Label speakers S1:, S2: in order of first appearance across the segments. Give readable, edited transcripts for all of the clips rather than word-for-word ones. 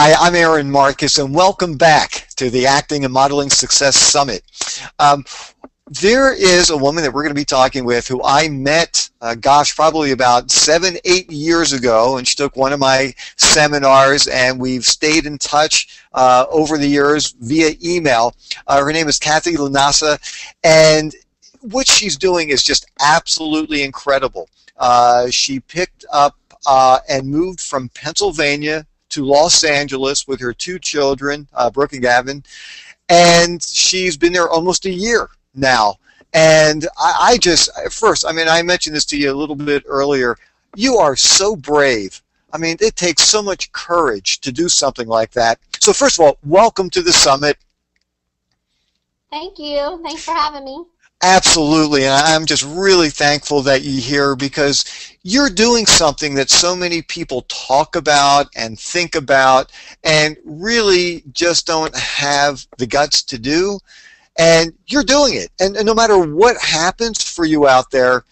S1: Hi, I'm Aaron Marcus, and welcome back to the Acting and Modeling Success Summit. Um, there is a woman that we're going to be talking with who I met, probably about 7, 8 years ago, and she took one of my seminars, and we've stayed in touch over the years via email. Her name is Kahti, Lanasa, and what she's doing is just absolutely incredible. She picked up and moved from Pennsylvania to Los Angeles with her 2 children, Brooke and Gavin, and she's been there almost a year now. And I mentioned this to you a little bit earlier. You are so brave. I mean, it takes so much courage to do something like that. So first of all, welcome to the summit.
S2: Thank you. Thanks for having me.
S1: Absolutely, and I'm just really thankful that you're here because you're doing something that so many people talk about and think about and really just don't have the guts to do, and you're doing it. And no matter what happens for you out there,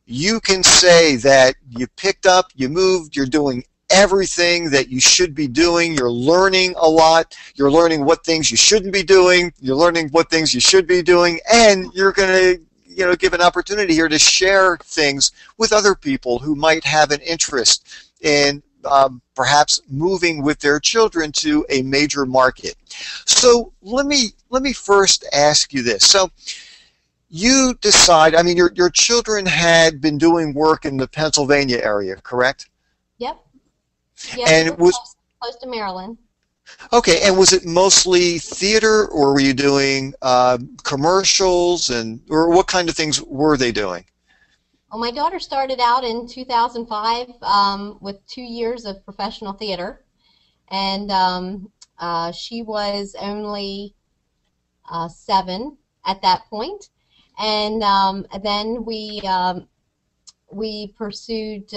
S1: you can say that you picked up, you moved, you're doing everything that you should be doing. You're learning a lot. You're learning what things you shouldn't be doing. You're learning what things you should be doing, and you're going to give an opportunity here to share things with other people who might have an interest in perhaps moving with their children to a major market. So let me first ask you this. So you decide, I mean, your children had been doing work in the Pennsylvania area, correct?
S2: Yep. Yeah,
S1: and it was
S2: close to Maryland.
S1: okay. And was it mostly theater, or were you doing commercials, or what kind of things were they doing?
S2: Well, my daughter started out in 2005 with 2 years of professional theater, and she was only 7 at that point, and then we pursued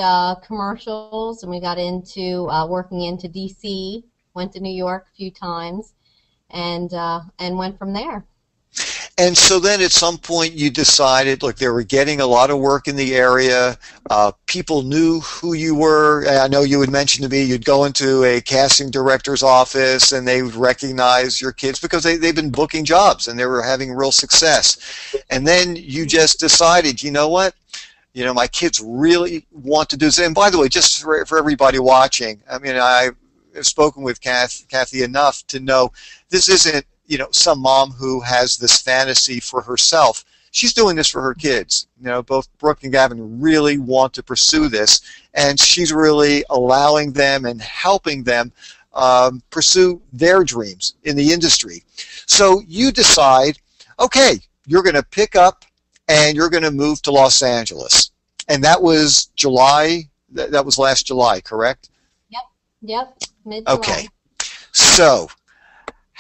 S2: commercials, and we got into working into DC, went to New York a few times, and went from there.
S1: And so then at some point you decided, look, they were getting a lot of work in the area. People knew who you were. I know you had mentioned to me you'd go into a casting director's office and they would recognize your kids because they've been booking jobs and they were having real success. And then you just decided, you know what? You know, my kids really want to do this. And by the way, just for everybody watching, I mean, I've spoken with Kahti enough to know this isn't, some mom who has this fantasy for herself. She's doing this for her kids. Both Brooke and Gavin really want to pursue this, and she's really allowing them and helping them pursue their dreams in the industry. So you decide, okay, you're going to pick up and you're going to move to Los Angeles. And that was July, that was last July, correct?
S2: Yep, mid-July.
S1: Okay, so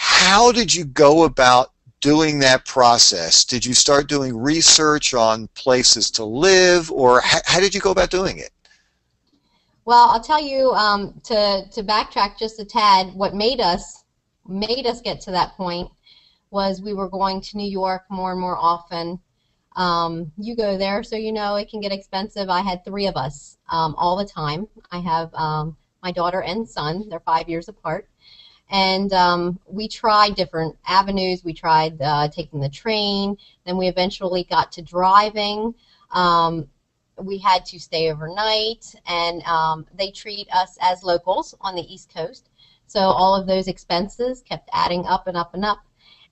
S1: how did you go about doing that process? Did you start doing research on places to live, or how did you go about doing it?
S2: Well, I'll tell you, to backtrack just a tad, what made us get to that point was we were going to New York more and more often. You go there, so you know it can get expensive. I had 3 of us all the time. I have my daughter and son. They're 5 years apart. And we tried different avenues. We tried taking the train. Then we eventually got to driving. We had to stay overnight. And they treat us as locals on the East Coast. So all of those expenses kept adding up and up and up.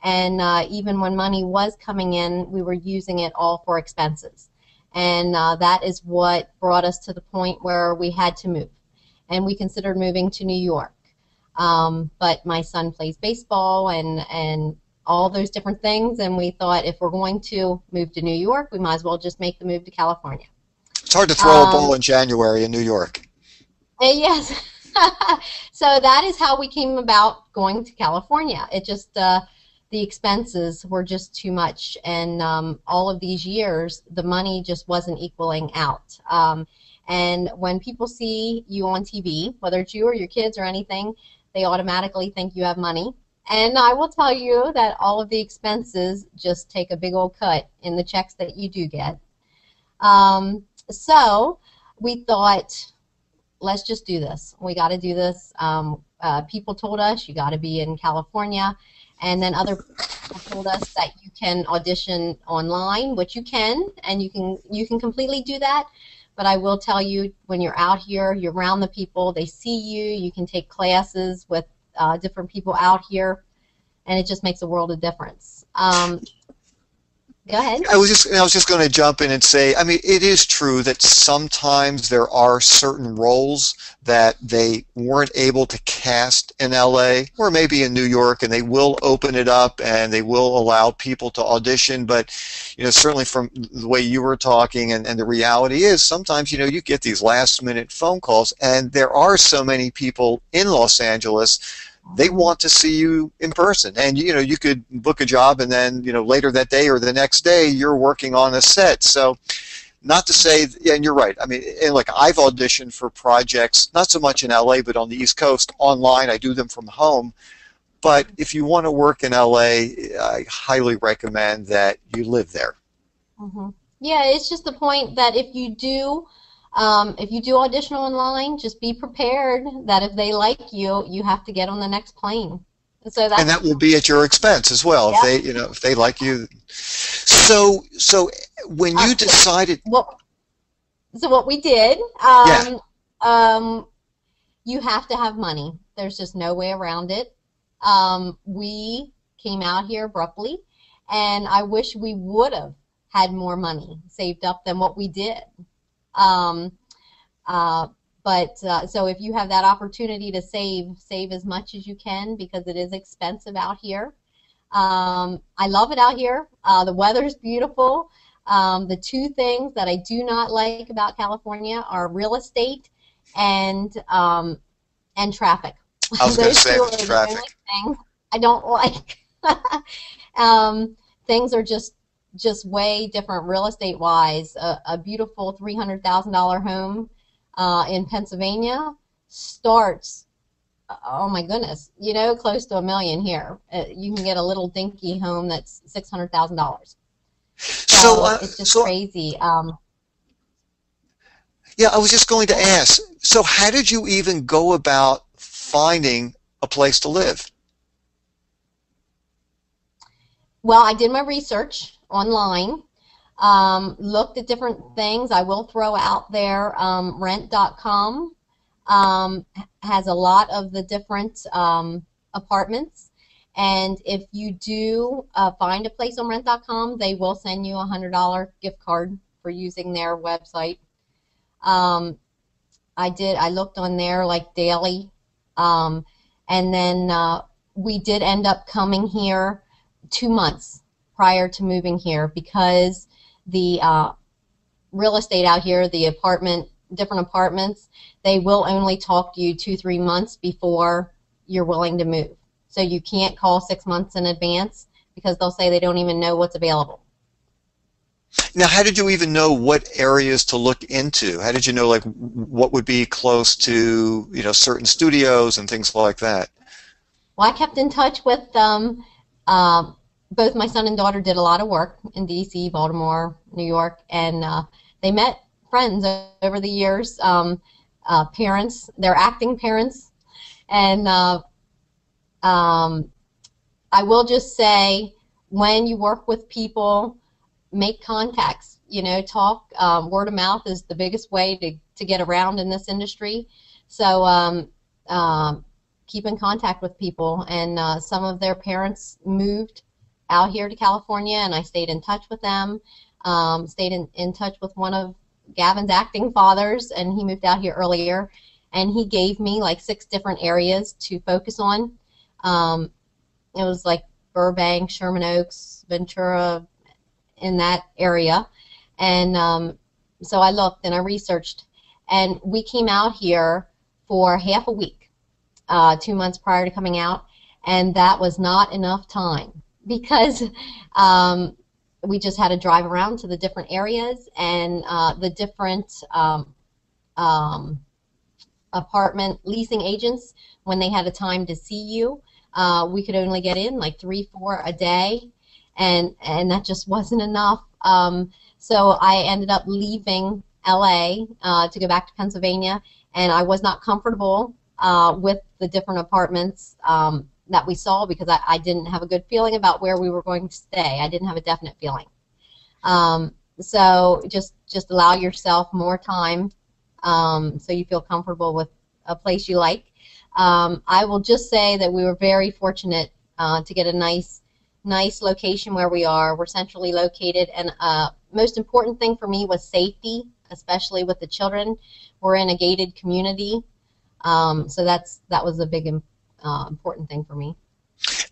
S2: And even when money was coming in, we were using it all for expenses. And that is what brought us to the point where we had to move. And we considered moving to New York. But my son plays baseball and all those different things. And we thought if we're going to move to New York, we might as well just make the move to California.
S1: It's hard to throw a ball in January in New York.
S2: Yes. So that is how we came about going to California. It just... the expenses were just too much, and all of these years, the money just wasn't equaling out. And when people see you on TV, whether it's you or your kids or anything, they automatically think you have money. And I will tell you that all of the expenses just take a big old cut in the checks that you do get. So we thought, let's just do this. We got to do this. People told us you got to be in California, and then other people told us that you can audition online, which you can, and you can completely do that. But I will tell you, when you're out here, you're around the people, they see you, you can take classes with different people out here, and it just makes a world of difference. Go ahead.
S1: I was just going to jump in and say, I mean, it is true that sometimes there are certain roles that they weren't able to cast in LA or maybe in New York, and they will open it up and they will allow people to audition. But, certainly from the way you were talking, and the reality is sometimes, you get these last minute phone calls, and there are so many people in Los Angeles. They want to see you in person, and you could book a job, and then later that day or the next day you're working on a set. So, not to say, and you're right. I mean, and like, I've auditioned for projects not so much in LA, but on the East Coast online. I do them from home. But if you want to work in LA, I highly recommend that you live there.
S2: Hmm. Yeah, it's just the point that if you do audition online, just be prepared that if they like you, you have to get on the next plane. So
S1: And
S2: that's,
S1: that will be at your expense as well if
S2: yeah.
S1: they like you. So when you
S2: So
S1: decided,
S2: what we did,
S1: yeah.
S2: um, you have to have money. There's just no way around it. We came out here abruptly, and I wish we would have had more money saved up than what we did. Um, uh, but so if you have that opportunity to save as much as you can, because it is expensive out here. I love it out here. The weather's beautiful. The two things that I do not like about California are real estate and traffic.
S1: I was going to
S2: Those
S1: say
S2: two
S1: the
S2: are the only
S1: traffic.
S2: things I don't like. Things are just way different real estate wise. A beautiful $300,000 home in Pennsylvania starts, oh my goodness, close to $1 million here. You can get a little dinky home that's $600,000.
S1: So,
S2: So it's just
S1: so
S2: crazy.
S1: yeah, I was just going to
S2: Go ahead.
S1: ask. So, how did you even go about finding a place to live?
S2: Well, I did my research online, looked at different things. I will throw out there rent.com has a lot of the different apartments. And if you do find a place on rent.com, they will send you a $100 gift card for using their website. Um, I looked on there like daily. Um, and then we did end up coming here 2 months prior to moving here because the real estate out here, different apartments, they will only talk to you 2, 3 months before you're willing to move. So you can't call 6 months in advance because they'll say they don't even know what's available.
S1: Now, how did you even know what areas to look into? How did you know, like, what would be close to, certain studios and things like that?
S2: Well, I kept in touch with them. Both my son and daughter did a lot of work in D.C., Baltimore, New York, and they met friends over the years, parents, their acting parents, and um, I will just say, when you work with people, make contacts. Talk. Word of mouth is the biggest way to get around in this industry. So keep in contact with people. And some of their parents moved out here to California, and I stayed in touch with them. Stayed in touch with one of Gavin's acting fathers, and he moved out here earlier. And he gave me like 6 different areas to focus on. It was like Burbank, Sherman Oaks, Ventura, in that area. And so I looked and I researched, and we came out here for half a week, 2 months prior to coming out, and that was not enough time because we just had to drive around to the different areas and the different apartment leasing agents. When they had a time to see you, we could only get in like 3, 4 a day, and that just wasn't enough. So I ended up leaving LA to go back to Pennsylvania, and I was not comfortable with the different apartments that we saw because I didn't have a good feeling about where we were going to stay. I didn't have a definite feeling. So just allow yourself more time so you feel comfortable with a place you like. I will just say that we were very fortunate to get a nice location where we are. We're centrally located, and most important thing for me was safety, especially with the children. We're in a gated community, so that was a big important thing for me.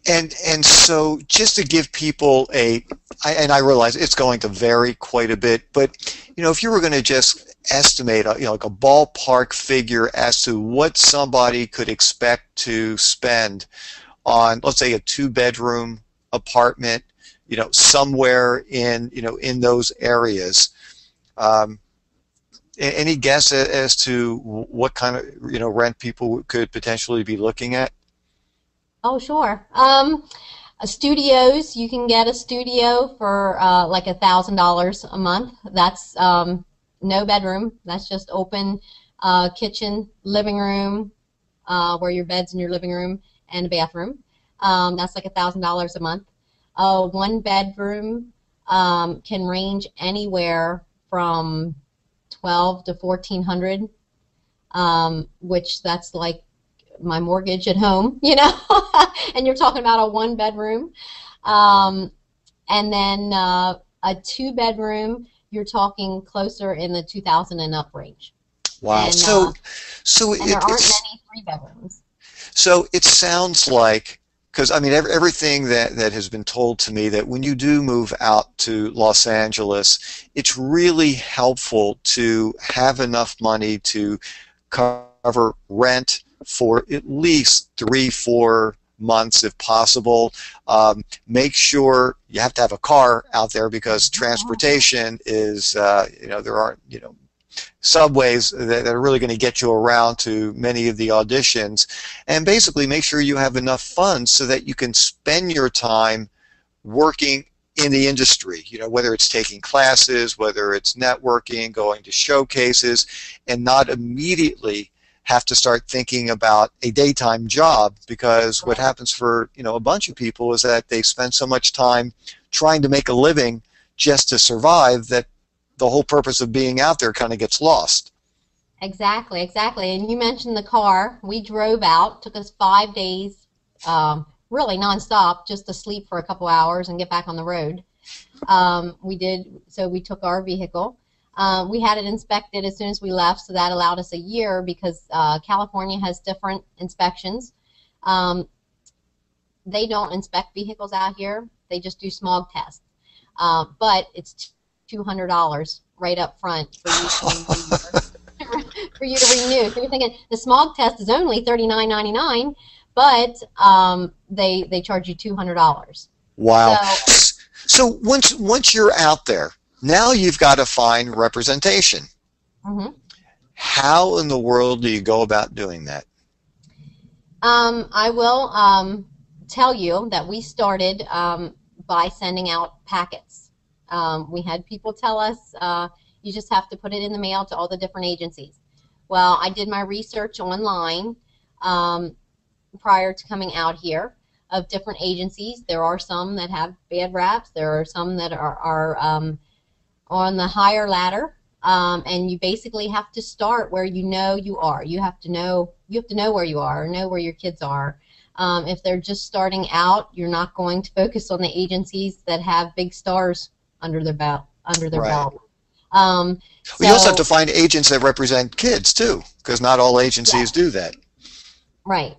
S1: And so just to give people and I realize it's going to vary quite a bit, but if you were going to just estimate, like a ballpark figure as to what somebody could expect to spend on, let's say, a two-bedroom apartment, somewhere in those areas. Any guess as to what kind of rent people could potentially be looking at?
S2: Oh, sure. Studios, you can get a studio for like $1,000 a month. That's no bedroom. That's just open kitchen, living room, where your bed's in your living room, and a bathroom. That's like $1,000 a month. One bedroom can range anywhere from 12 to 1,400, which that's like my mortgage at home, and you're talking about a one bedroom. And then a two bedroom, you're talking closer in the 2,000 and up range.
S1: Wow.
S2: And,
S1: So
S2: there aren't many three bedrooms.
S1: So it sounds like, because I mean everything that has been told to me, that when you do move out to Los Angeles, it's really helpful to have enough money to cover rent for at least 3-4 months if possible. Make sure you have to have a car out there because transportation is, there aren't, subways that are really going to get you around to many of the auditions. And basically make sure you have enough funds so that you can spend your time working in the industry, whether it's taking classes, whether it's networking, going to showcases, and not immediately have to start thinking about a daytime job, because what happens for a bunch of people is that they spend so much time trying to make a living just to survive that the whole purpose of being out there kind of gets lost.
S2: Exactly. And you mentioned the car. We drove out. Took us 5 days, really nonstop, just to sleep for a couple hours and get back on the road. So we took our vehicle. We had it inspected as soon as we left, so that allowed us a year because California has different inspections. They don't inspect vehicles out here. They just do smog tests. But it's $200 right up front for you to renew. So you're thinking the smog test is only $39.99, but they charge you $200.
S1: Wow. So once you're out there, now you've got to find representation.
S2: Mm-hmm.
S1: How in the world do you go about doing that?
S2: I will tell you that we started by sending out packets. We had people tell us you just have to put it in the mail to all the different agencies. Well, I did my research online prior to coming out here of different agencies. There are some that have bad raps. There are some that are on the higher ladder, and you basically have to start where you are. You have to know where you are, know where your kids are. If they're just starting out, you're not going to focus on the agencies that have big stars under their belt.
S1: We also have to find agents that represent kids too, because not all agencies do that.
S2: Right.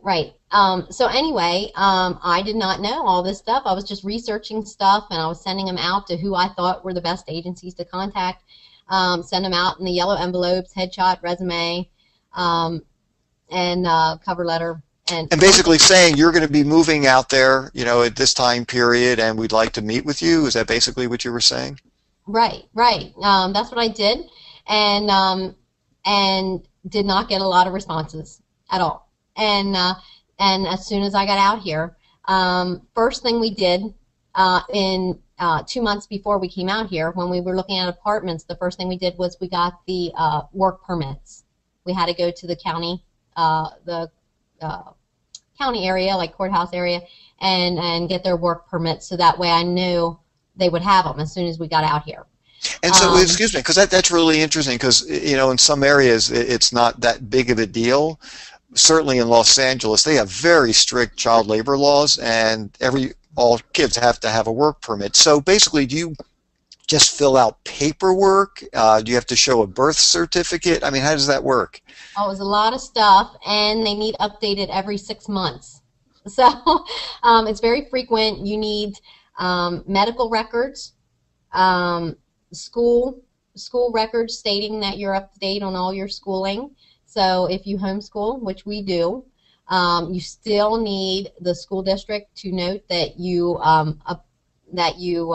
S2: So anyway, I did not know all this stuff. I was just researching stuff, and I was sending them out to who I thought were the best agencies to contact. Send them out in the yellow envelopes, headshot, resume, and cover letter. And
S1: basically saying you're going to be moving out there, at this time period, and we'd like to meet with you. Is that basically what you were saying?
S2: Right. That's what I did, and did not get a lot of responses at all. And as soon as I got out here, first thing we did in 2 months before we came out here, when we were looking at apartments, the first thing we did was we got the work permits. we had to go to the uh, county area, like courthouse area, and get their work permits. So that way I knew they would have them as soon as we got out here.
S1: And so,
S2: Um,
S1: excuse me, because that's really interesting because, in some areas it's not that big of a deal. Certainly in Los Angeles, they have very strict child labor laws, and all kids have to have a work permit. So basically, do you just fill out paperwork? Do you have to show a birth certificate? I mean, how does that work?
S2: oh, it was a lot of stuff, and they need updated every 6 months. So it's very frequent. You need medical records, um, school school records stating that you're up to date on all your schooling. So if you homeschool, which we do, you still need the school district to note that that you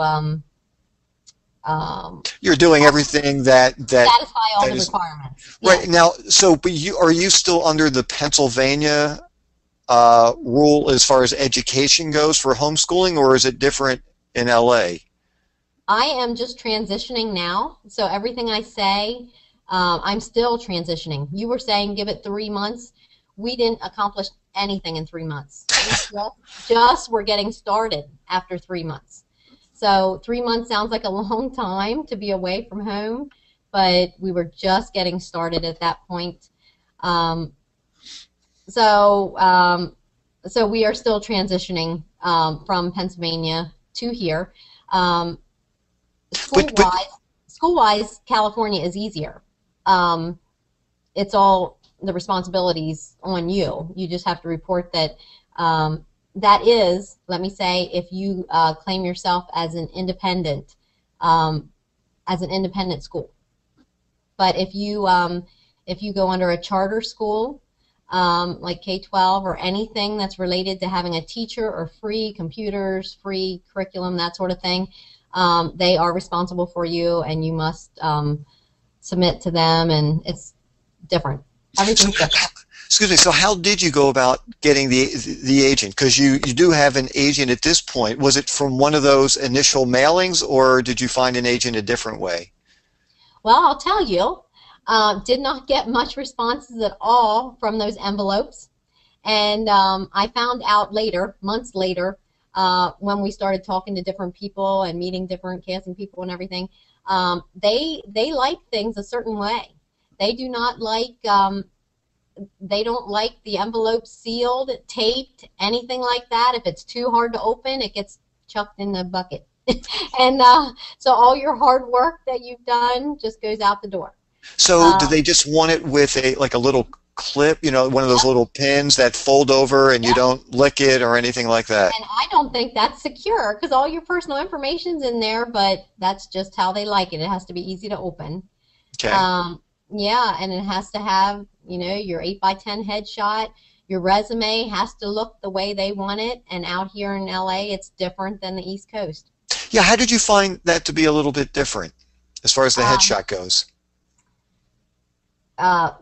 S1: You're doing everything
S2: satisfy all
S1: that
S2: the
S1: is
S2: requirements.
S1: right
S2: Yes.
S1: now. So, but are you still under the Pennsylvania rule as far as education goes for homeschooling, or is it different in LA?
S2: I am just transitioning now, so everything I say, I'm still transitioning. You were saying give it 3 months. We didn't accomplish anything in 3 months. We just were getting started after 3 months. So 3 months sounds like a long time to be away from home, but we were just getting started at that point. Um, so so we are still transitioning from Pennsylvania to here. Um,
S1: But
S2: school wise, California is easier. Um, it's all the responsibilities on you. You just have to report that. That is, let me say, if you claim yourself um, as an independent school. But if you go under a charter school, like K-12 or anything that's related to having a teacher or free computers, free curriculum, that sort of thing, they are responsible for you, and you must submit to them, and it's different.
S1: so,
S2: Everything's different.
S1: excuse me. So, how did you go about getting the agent? Because you do have an agent at this point. Was it from one of those initial mailings, or did you find an agent a different way?
S2: Well, I'll tell you, did not get much responses at all from those envelopes. And I found out later, months later, when we started talking to different people and meeting different casting people and everything, they like things a certain way. They do not like they don't like the envelope sealed, taped, anything like that. If it's too hard to open, it gets chucked in the bucket. And so all your hard work that you've done just goes out the door.
S1: So, do
S2: Uh,
S1: they just want it with a little clip? One of those
S2: yep,
S1: little pins that fold over, and you
S2: yep.
S1: don't lick it or anything like that.
S2: And I don't think that's secure because all your personal information's in there, but that's just how they like it. It has to be easy to open.
S1: Okay.
S2: Um, yeah, and it has to have, your 8x10 headshot. Your resume has to look the way they want it. And out here in LA, it's different than the East Coast.
S1: Yeah. How did you find that to be a little bit different as far as the
S2: Um,
S1: headshot goes?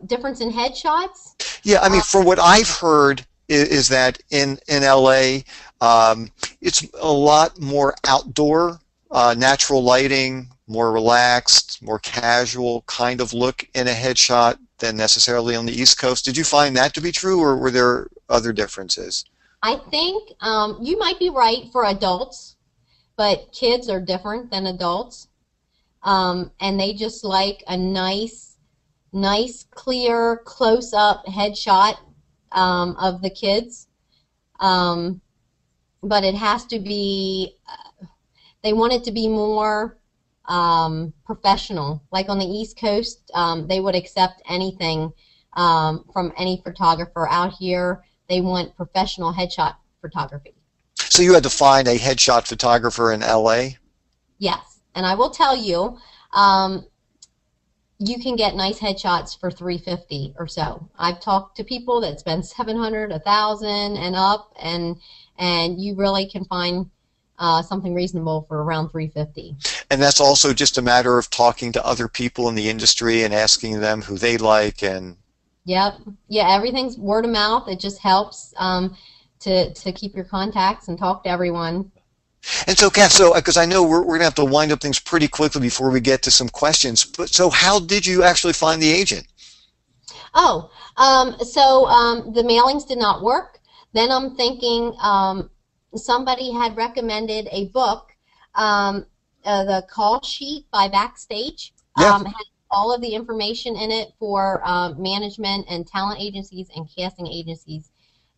S2: Difference in headshots.
S1: Yeah, I mean,
S2: Uh,
S1: from what I've heard is that in LA, it's a lot more outdoor, natural lighting, more relaxed, more casual kind of look in a headshot than necessarily on the East Coast. Did you find that to be true, or were there other differences?
S2: I think you might be right for adults, but kids are different than adults. And they just like a nice, clear, close-up headshot of the kids. Um, but it has to be, they want it to be more professional. Like on the East Coast, they would accept anything from any photographer. Out here, they want professional headshot photography.
S1: So you had to find a headshot photographer in LA?
S2: Yes, and I will tell you, um, you can get nice headshots for 350 or so. I've talked to people that spend 700, 1,000 and up, and you really can find something reasonable for around 350.
S1: And that's also just a matter of talking to other people in the industry and asking them who they like and
S2: Yep. Yeah, everything's word of mouth. It just helps to keep your contacts and talk to everyone.
S1: And so, Kath, so because I know we're going to have to wind up things pretty quickly before we get to some questions, but so how did you actually find the agent?
S2: The mailings did not work. Then I'm thinking somebody had recommended a book, the call sheet by Backstage.
S1: Yeah.
S2: Had all of the information in it for management and talent agencies and casting agencies.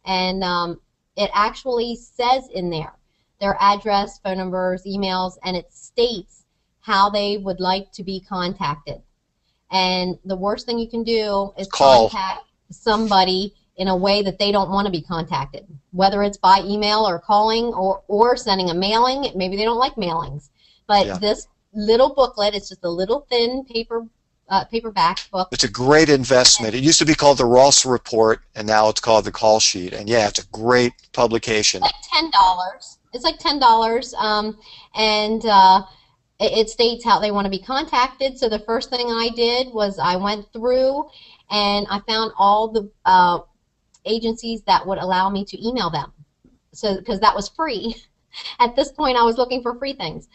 S2: And it actually says in there their address, phone numbers, emails, and it states how they would like to be contacted. And the worst thing you can do is
S1: Call.
S2: contact somebody in a way that they don't want to be contacted, whether it's by email or calling or sending a mailing. Maybe they don't like mailings. But
S1: Yeah.
S2: this little booklet, it's just a little thin paperback book.
S1: It's a great investment. It used to be called the Ross Report, and now it's called the Call Sheet. And yeah, it's a great publication.
S2: Like $10. It's like $10, and it states how they want to be contacted. So the first thing I did was I went through and I found all the agencies that would allow me to email them. So because that was free. At this point, I was looking for free things.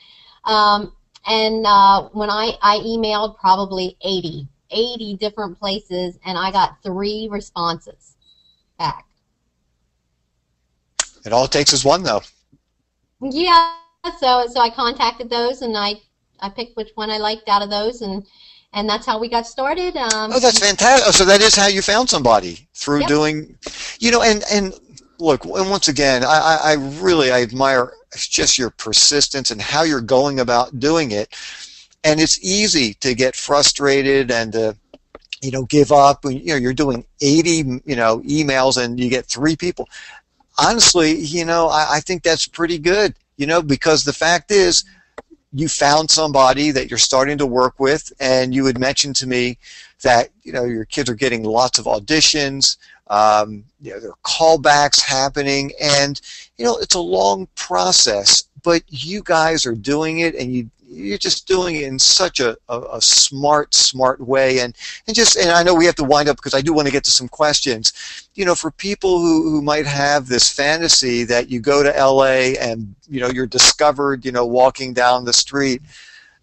S2: When I emailed probably 80 different places, and I got 3 responses back.
S1: And all it takes is one, though.
S2: Yeah, so I contacted those, and I picked which one I liked out of those, and that's how we got started.
S1: Oh, that's fantastic. So that is how you found somebody, through
S2: Yep.
S1: doing, and look, and once again, I really admire just your persistence and how you're going about doing it. And it's easy to get frustrated and to, give up when, you're doing 80, emails and you get 3 people. Honestly, I think that's pretty good, because the fact is, you found somebody that you're starting to work with, and you had mentioned to me that, your kids are getting lots of auditions, there are callbacks happening, and, it's a long process, but you guys are doing it, and you're just doing it in such a smart way, and I know we have to wind up because I do want to get to some questions. For people who might have this fantasy that you go to LA and you're discovered walking down the street,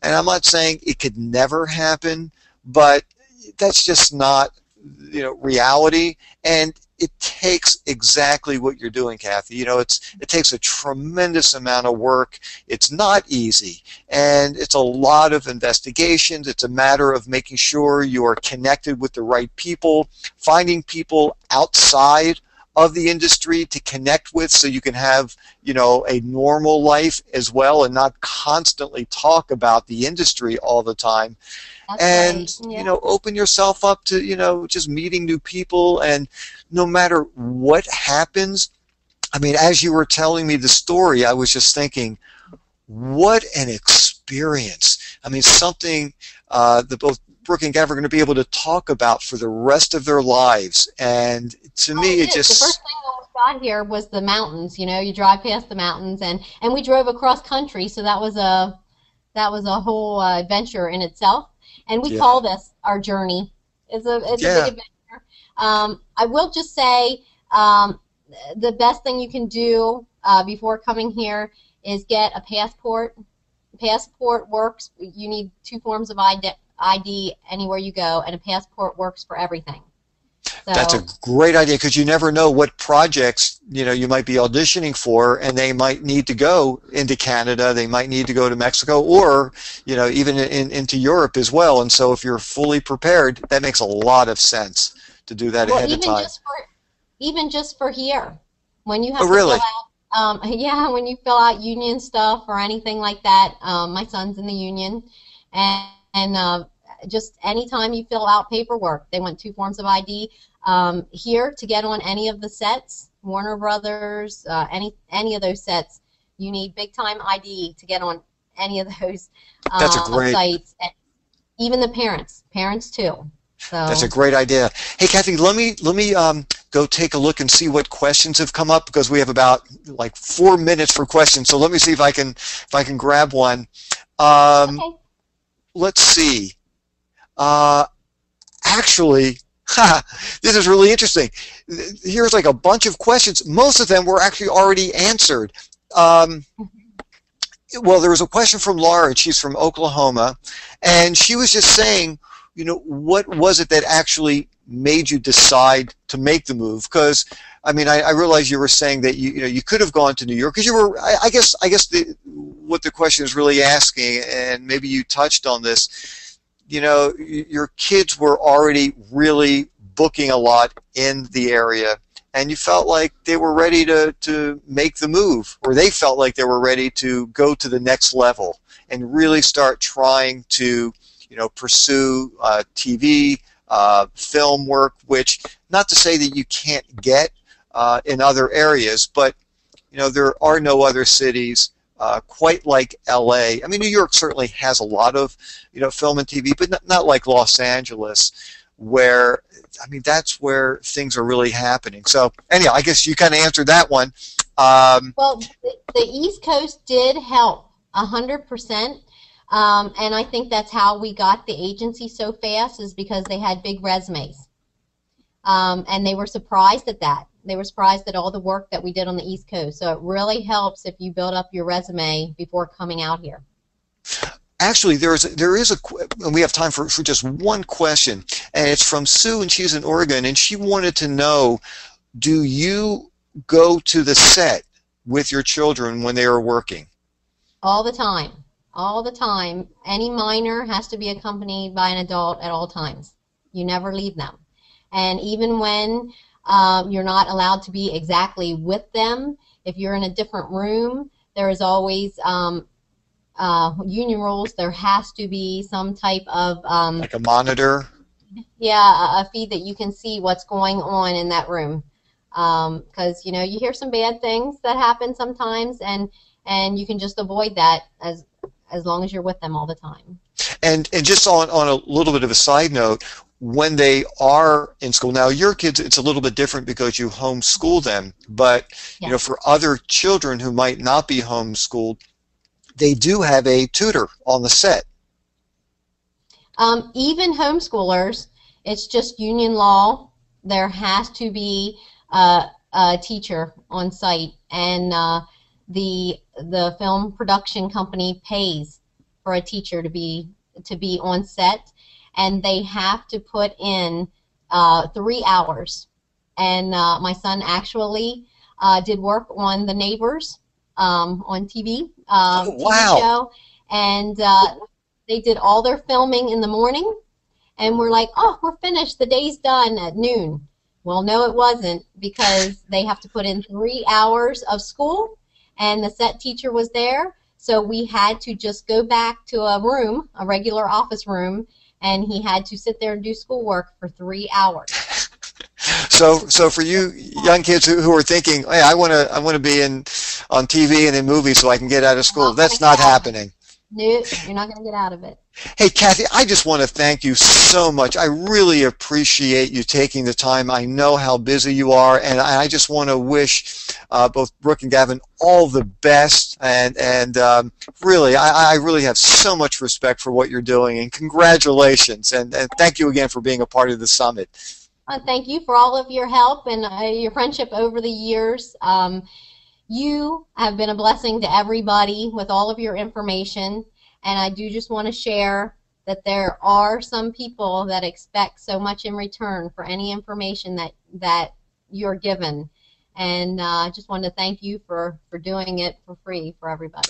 S1: and I'm not saying it could never happen, but that's just not reality, and it takes exactly what you're doing, Kathy. It takes a tremendous amount of work. It's not easy, and it's a lot of investigations. It's a matter of making sure you are connected with the right people, finding people outside of the industry to connect with so you can have, a normal life as well and not constantly talk about the industry all the time.
S2: That's
S1: And
S2: right. Yeah.
S1: open yourself up to just meeting new people, and no matter what happens, I mean, as you were telling me the story, I was just thinking, what an experience. I mean, something that both Brooke and Gav are going to be able to talk about for the rest of their lives. And to me, it
S2: The first
S1: just,
S2: thing when we got here was the mountains. You drive past the mountains, and we drove across country, so that was a whole adventure in itself. And we
S1: yeah,
S2: call this our journey. It's a big
S1: yeah,
S2: adventure. I will just say the best thing you can do before coming here is get a passport. Passport works. You need 2 forms of ID anywhere you go, and a passport works for everything.
S1: that's a
S2: So,
S1: great idea, because you never know what projects you might be auditioning for, and they might need to go into Canada, they might need to go to Mexico, or even into Europe as well. And so if you're fully prepared, that makes a lot of sense to do that
S2: well,
S1: ahead of time.
S2: even just for here, when you
S1: Oh,
S2: have to
S1: really?
S2: fill out, yeah, when you fill out union stuff or anything like that. My son's in the union, and just anytime you fill out paperwork, they want 2 forms of ID. Here, to get on any of the sets, Warner Brothers, any of those sets, you need big time ID to get on any of those
S1: That's a great
S2: sites. And even the parents too.
S1: That's a
S2: So,
S1: great idea. Hey, Kathy, let me go take a look and see what questions have come up, because we have about like 4 minutes for questions. So let me see if I can grab one. Um,
S2: okay.
S1: let's see. Actually, this is really interesting. Here's like a bunch of questions. Most of them were actually already answered. Um, well, there was a question from Laura, and she's from Oklahoma, and she was just saying, what was it that actually made you decide to make the move? Because I mean, I realize you were saying that you could have gone to New York because you were. I guess what the question is really asking, and maybe you touched on this. Your kids were already really booking a lot in the area, and you felt like they were ready to make the move, or they felt like they were ready to go to the next level and really start trying to pursue TV, film work, which not to say that you can't get in other areas, but there are no other cities quite like LA. I mean, New York certainly has a lot of film and TV, but not like Los Angeles, where I mean that's where things are really happening. So anyhow, I guess you kind of answered that one.
S2: Well, the East Coast did help 100%. And I think that's how we got the agency so fast, is because they had big resumes. And they were surprised at that. They were surprised at all the work that we did on the East Coast. So it really helps if you build up your resume before coming out here.
S1: Actually, there is and we have time for just one question, and it's from Sue, and she's in Oregon, and she wanted to know, do you go to the set with your children when they are working?
S2: All the time. All the time. Any minor has to be accompanied by an adult at all times. You never leave them. And even when you're not allowed to be exactly with them, if you're in a different room, there is always union rules. There has to be some type of
S1: like a monitor?
S2: Yeah, a feed that you can see what's going on in that room. Because you hear some bad things that happen sometimes, and you can just avoid that as long as you're with them all the time.
S1: And just on a little bit of a side note, when they are in school, now your kids, it's a little bit different because you homeschool them, but
S2: Yes.
S1: for other children who might not be homeschooled, they do have a tutor on the set.
S2: Even homeschoolers, it's just union law. There has to be a teacher on site, and the film production company pays for a teacher to be on set, and they have to put in 3 hours. And my son actually did work on The Neighbors on TV,
S1: Oh,
S2: TV
S1: wow.
S2: show, and they did all their filming in the morning, and we're like, oh, we're finished. The day's done at noon. Well, no, it wasn't, because they have to put in 3 hours of school, and the set teacher was there, so we had to just go back to a room, a regular office room, and he had to sit there and do schoolwork for 3 hours.
S1: So for you young kids who are thinking, hey, I want to be on TV and in movies so I can get out of school, that's not happening.
S2: No, you're not going to get out of it.
S1: Hey, Kathy, I just want to thank you so much. I really appreciate you taking the time. I know how busy you are, and I just want to wish both Brooke and Gavin all the best. And really, I really have so much respect for what you're doing, and congratulations. And thank you again for being a part of the summit.
S2: Thank you for all of your help and your friendship over the years. You have been a blessing to everybody with all of your information, and I do just want to share that there are some people that expect so much in return for any information that you're given. And I just wanted to thank you for doing it for free for everybody.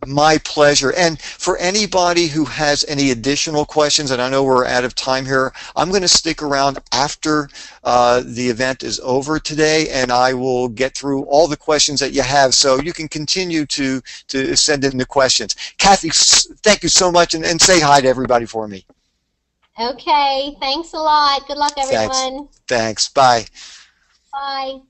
S1: My pleasure. And for anybody who has any additional questions, and I know we're out of time here, I'm going to stick around after the event is over today, and I will get through all the questions that you have, so you can continue to send in the questions. Kathy, thank you so much, and say hi to everybody for me.
S2: Okay, thanks a lot. Good luck, everyone.
S1: Thanks. Bye.
S2: Bye.